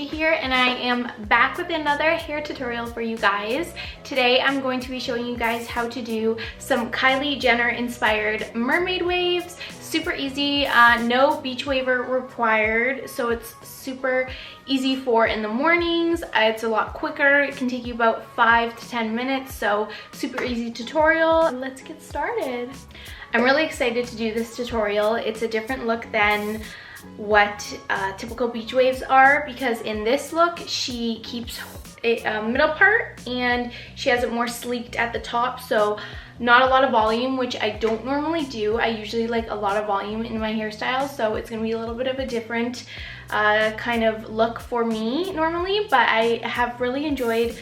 Angie here, and I am back with another hair tutorial for you guys. Today I'm going to be showing you guys how to do some Kylie Jenner inspired mermaid waves. Super easy, no beach waver required, so it's super easy for in the mornings. It's a lot quicker. It can take you about 5 to 10 minutes, so super easy tutorial. Let's get started. I'm really excited to do this tutorial. It's a different look than what typical beach waves are, because in this look she keeps a middle part and she has it more sleeked at the top, so not a lot of volume, which I don't normally do. I usually like a lot of volume in my hairstyles, so it's gonna be a little bit of a different kind of look for me normally, but I have really enjoyed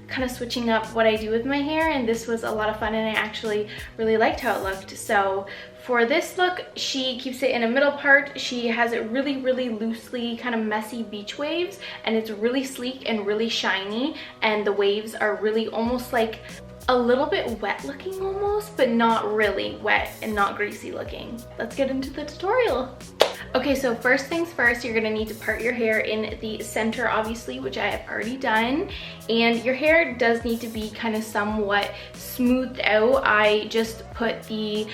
kind of switching up what I do with my hair, and this was a lot of fun and I actually really liked how it looked. So for this look, she keeps it in a middle part. She has it really loosely, kind of messy beach waves, and it's really sleek and really shiny, and the waves are really almost like a little bit wet looking almost, but not really wet and not greasy looking. Let's get into the tutorial. Okay, so first things first, you're gonna need to part your hair in the center, obviously, which I have already done. And your hair does need to be kind of somewhat smoothed out. I just put the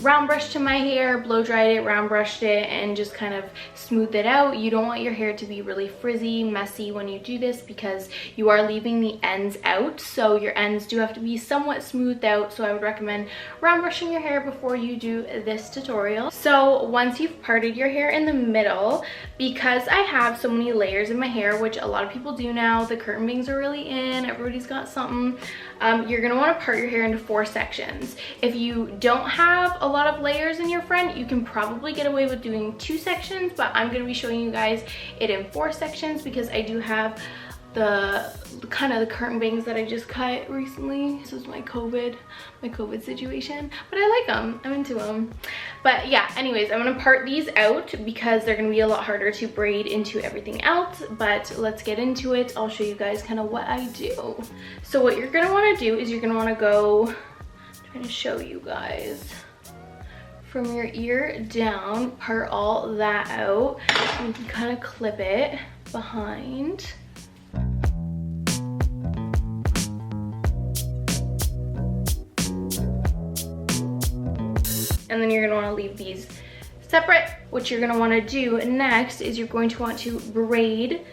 round brush to my hair, blow dried it, round brushed it, and just kind of smoothed it out. You don't want your hair to be really frizzy, messy when you do this, because you are leaving the ends out. So your ends do have to be somewhat smoothed out. So I would recommend round brushing your hair before you do this tutorial. So once you've parted your hair in the middle, because I have so many layers in my hair, which a lot of people do now, the curtain bangs are really in, everybody's got something, you're gonna want to part your hair into 4 sections. If you don't have a lot of layers in your front, you can probably get away with doing 2 sections, but I'm going to be showing you guys it in 4 sections because I do have the kind of the curtain bangs that I just cut recently. This is my COVID situation, but I like them. I'm into them. But yeah, anyways, I'm gonna part these out because they're gonna be a lot harder to braid into everything else. But let's get into it. I'll show you guys kind of what I do. So what you're gonna want to do is you're gonna want to go, I'm trying to show you guys, from your ear down, part all that out, and you can kind of clip it behind. And then you're gonna wanna leave these separate. What you're gonna wanna do next is you're going to want to braid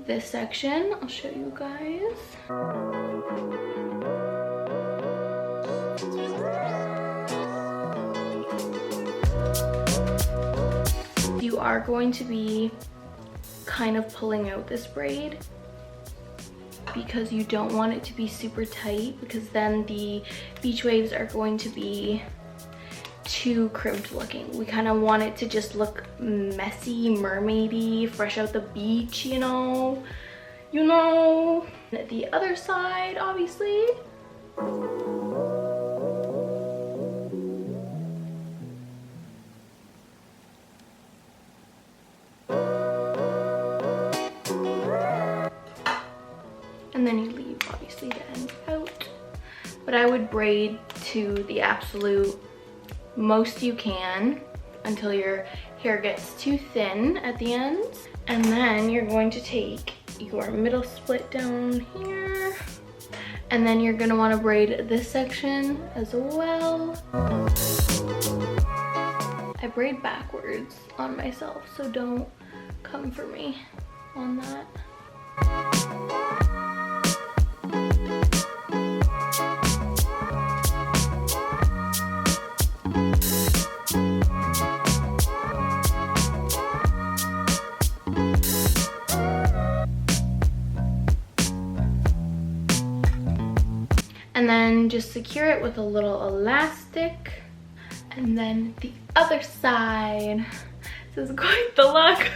this section. I'll show you guys. You are going to be kind of pulling out this braid because you don't want it to be super tight, because then the beach waves are going to be too crimped looking. We kind of want it to just look messy, mermaidy, fresh out the beach, you know. The other side, obviously. And then you leave, obviously, the ends out. But I would braid to the absolute most you can until your hair gets too thin at the ends. And then you're going to take your middle split down here, and then you're gonna want to braid this section as well. I braid backwards on myself, so don't come for me on that. And then just secure it with a little elastic. And then the other side. This is quite the look.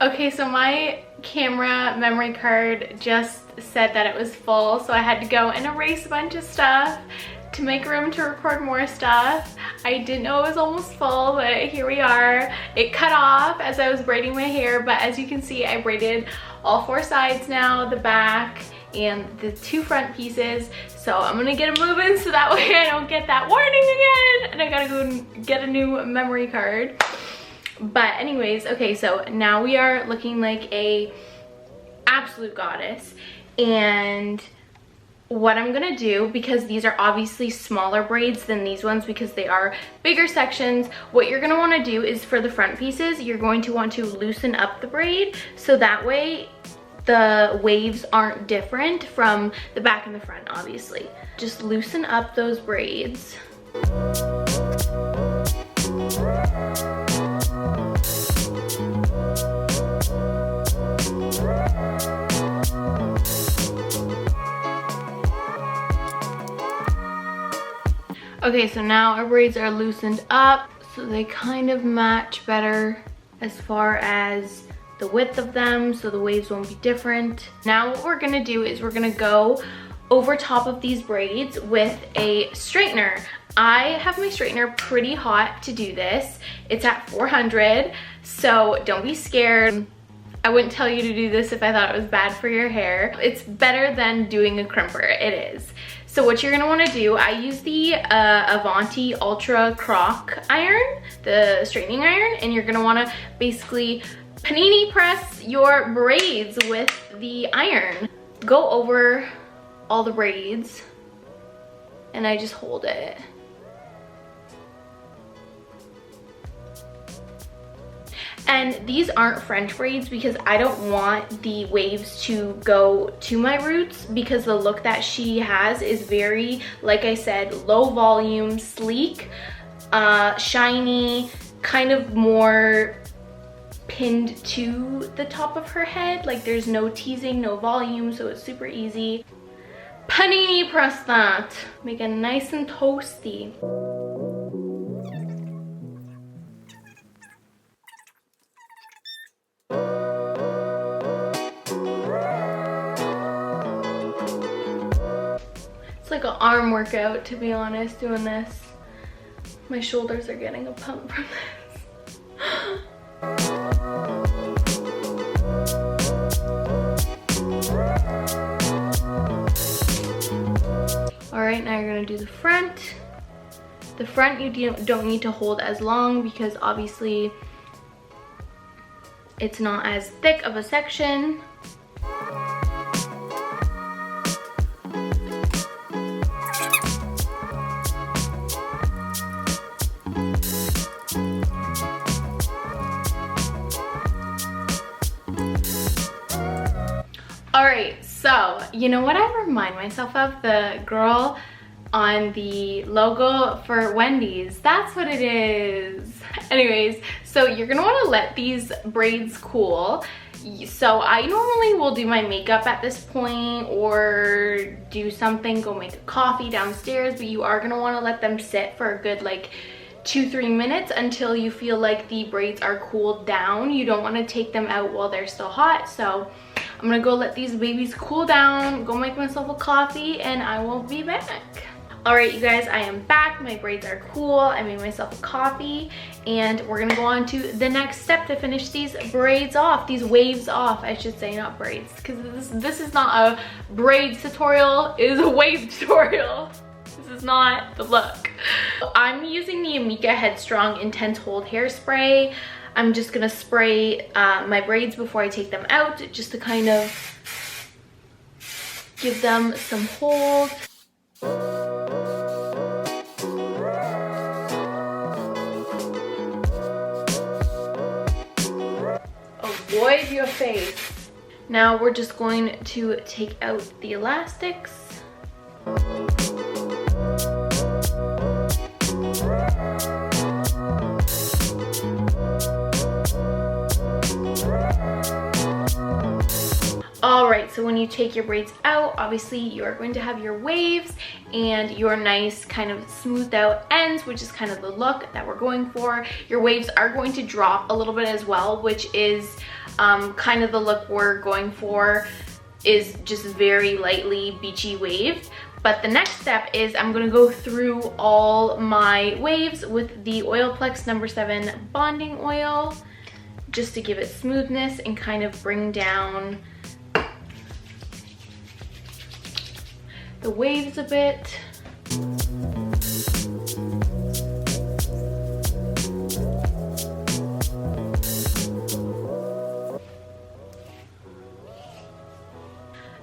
Okay, so my camera memory card just said that it was full, so I had to go and erase a bunch of stuff to make room to record more stuff. I didn't know it was almost full, but here we are. It cut off as I was braiding my hair, but as you can see, I braided all 4 sides now, the back and the 2 front pieces. So I'm gonna get them moving so that way I don't get that warning again and I gotta go and get a new memory card. But anyways, okay, so now we are looking like a absolute goddess. And what I'm gonna do, because these are obviously smaller braids than these ones because they are bigger sections, what you're gonna wanna do is for the front pieces, you're going to want to loosen up the braid so that way the waves aren't different from the back and the front, obviously. Just loosen up those braids. Okay, so now our braids are loosened up so they kind of match better as far as the width of them, so the waves won't be different. Now what we're gonna do is we're gonna go over top of these braids with a straightener. I have my straightener pretty hot to do this. It's at 400, so don't be scared. I wouldn't tell you to do this if I thought it was bad for your hair. It's better than doing a crimper, it is. So what you're gonna wanna do, I use the Avanti Ultra Croc iron, the straightening iron, and you're gonna wanna basically panini press your braids with the iron. Go over all the braids, and I just hold it. And these aren't French braids because I don't want the waves to go to my roots because the look that she has is very, like I said, low volume, sleek, shiny, kind of more pinned to the top of her head. Like there's no teasing, no volume, so it's super easy. Panini press that. Make it nice and toasty. It's like an arm workout, to be honest, doing this. My shoulders are getting a pump from this. All right, now you're gonna do the front. The front you don't need to hold as long because obviously it's not as thick of a section. Alright, so you know what I remind myself of? The girl on the logo for Wendy's. That's what it is. Anyways, so you're gonna want to let these braids cool. So I normally will do my makeup at this point or do something, go make a coffee downstairs, but you are gonna want to let them sit for a good like 2-3 minutes until you feel like the braids are cooled down. You don't want to take them out while they're still hot. So I'm gonna go let these babies cool down, go make myself a coffee, and I will be back. All right, you guys, I am back. My braids are cool. I made myself a coffee, and we're gonna go on to the next step to finish these braids off, these waves off, I should say, not braids, because this is not a braids tutorial, it is a wave tutorial. This is not the look. I'm using the Amika Headstrong Intense Hold Hairspray. I'm just gonna spray my braids before I take them out, just to kind of give them some hold. Avoid your face. Now we're just going to take out the elastics. Alright, so when you take your braids out, obviously you are going to have your waves and your nice kind of smoothed out ends, which is kind of the look that we're going for. Your waves are going to drop a little bit as well, which is kind of the look we're going for, is just very lightly beachy waved. But the next step is I'm going to go through all my waves with the Oilplex No. 7 bonding oil. just to give it smoothness and kind of bring down the waves a bit.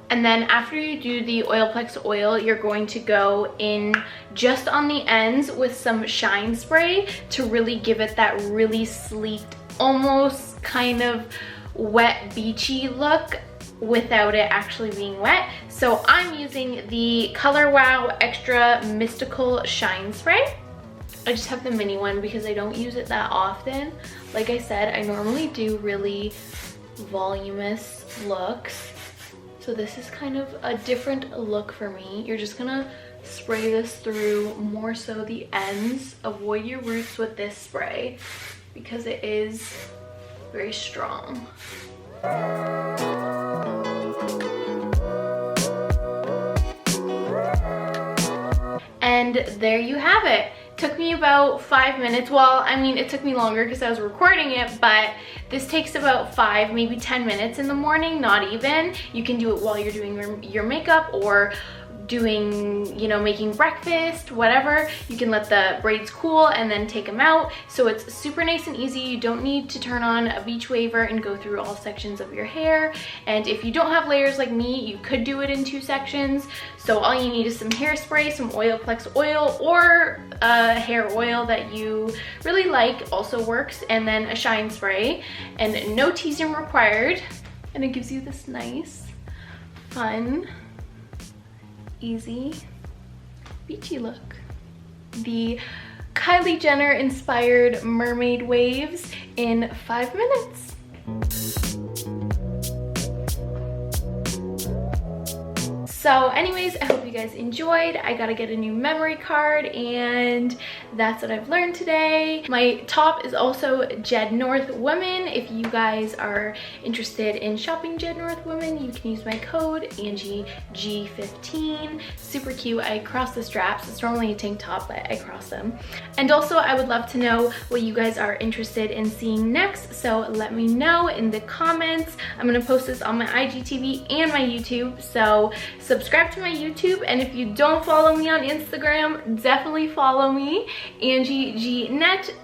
And then after you do the Oilplex oil, you're going to go in just on the ends with some shine spray to really give it that really sleeked, almost kind of wet, beachy look without it actually being wet. So I'm using the Color Wow Extra Mystical Shine Spray. I just have the mini one because I don't use it that often. Like I said, I normally do really voluminous looks. So this is kind of a different look for me. You're just gonna spray this through more so the ends. Avoid your roots with this spray because it is very strong. And there you have it. Took me about 5 minutes. Well, I mean, it took me longer because I was recording it, but this takes about 5, maybe 10 minutes in the morning, not even. You can do it while you're doing your makeup or doing, you know, making breakfast, whatever. You can let the braids cool and then take them out. So it's super nice and easy. You don't need to turn on a beach waver and go through all sections of your hair. And if you don't have layers like me, you could do it in 2 sections. So all you need is some hairspray, some Oilplex oil, or a hair oil that you really like also works, and then a shine spray, and no teasing required. And it gives you this nice, fun, easy, beachy look. The Kylie Jenner inspired mermaid waves in 5 minutes. So anyways, I hope you guys enjoyed. I gotta get a new memory card, and that's what I've learned today. My top is also Jed North Women. If you guys are interested in shopping Jed North Women, you can use my code AngieG15. Super cute. I cross the straps. It's normally a tank top, but I cross them. And also, I would love to know what you guys are interested in seeing next, so let me know in the comments. I'm gonna post this on my IGTV and my YouTube, so subscribe to my YouTube, and if you don't follow me on Instagram, definitely follow me, AngieG.net.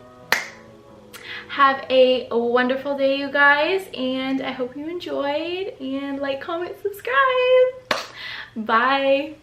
Have a wonderful day, you guys, and I hope you enjoyed, and like, comment, subscribe. Bye.